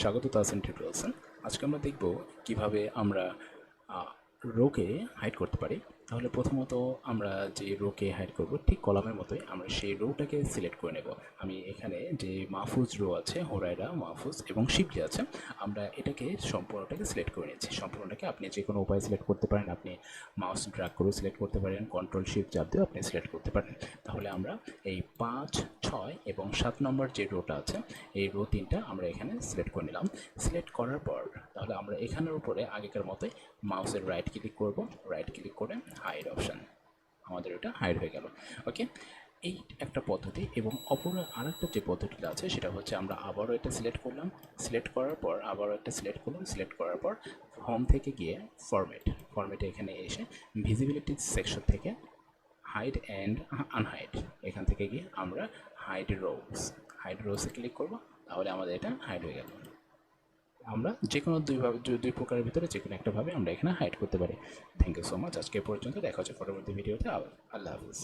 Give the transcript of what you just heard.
স্বাগত তাসিন টিউটোরিয়ালসে। আজকে আমরা দেখব কিভাবে আমরা রোকে হাইড করতে পারি। তাহলে প্রথমত আমরা যে রোকে হাইড করব ঠিক কলামের মতোই আমরা সেই রোটাকে সিলেক্ট করে নেব। আমি এখানে যে মাহফুজ রো আছে, হোরাইরা, মাহফুজ এবং শিবলি আছে, আমরা এটাকে সম্পূর্ণটাকে সিলেক্ট করে নিচ্ছি। সম্পূর্ণটাকে আপনি যে কোনো উপায়ে সিলেক্ট করতে পারেন, আপনি মাউস ড্র্যাগ করে সিলেক্ট করতে পারেন, কন্ট্রোল শিফট চাপ দিয়েও আপনি সিলেক্ট করতে পারেন। তাহলে আমরা এই 5, 6 এবং 7 নম্বর যে রোটা আছে এই রো 3টা আমরা এখানে সিলেক্ট করে নিলাম। সিলেক্ট করার পর তাহলে আমরা এখানের উপরে আগেকার মতোই মাউসের রাইট ক্লিক করব, রাইট ক্লিক করে হাইড অপশান, আমাদের এটা হাইড হয়ে গেল। ওকে, এই একটা পদ্ধতি। এবং অপর আরেকটা যে পদ্ধতিটা আছে সেটা হচ্ছে আমরা আবারও এটা সিলেক্ট করলাম, সিলেক্ট করার পর আবারও একটা সিলেক্ট করলাম, সিলেক্ট করার পর হোম থেকে গিয়ে ফরম্যাটে এখানে এসে ভিজিবিলিটি সেকশন থেকে হাইড অ্যান্ড আনহাইড, এখান থেকে গিয়ে আমরা হাইড রোসে ক্লিক করব। তাহলে আমাদের এটা হাইড হয়ে গেল। আমরা যে কোনো দুই প্রকারের ভিতরে যে কোনো একটা ভাবে আমরা এখানে হাইড করতে পারি। Thank you so much. আজকে পর্যন্ত দেখা হচ্ছে পরবর্তী ভিডিওতে। আবার আল্লাহ হাফিজ।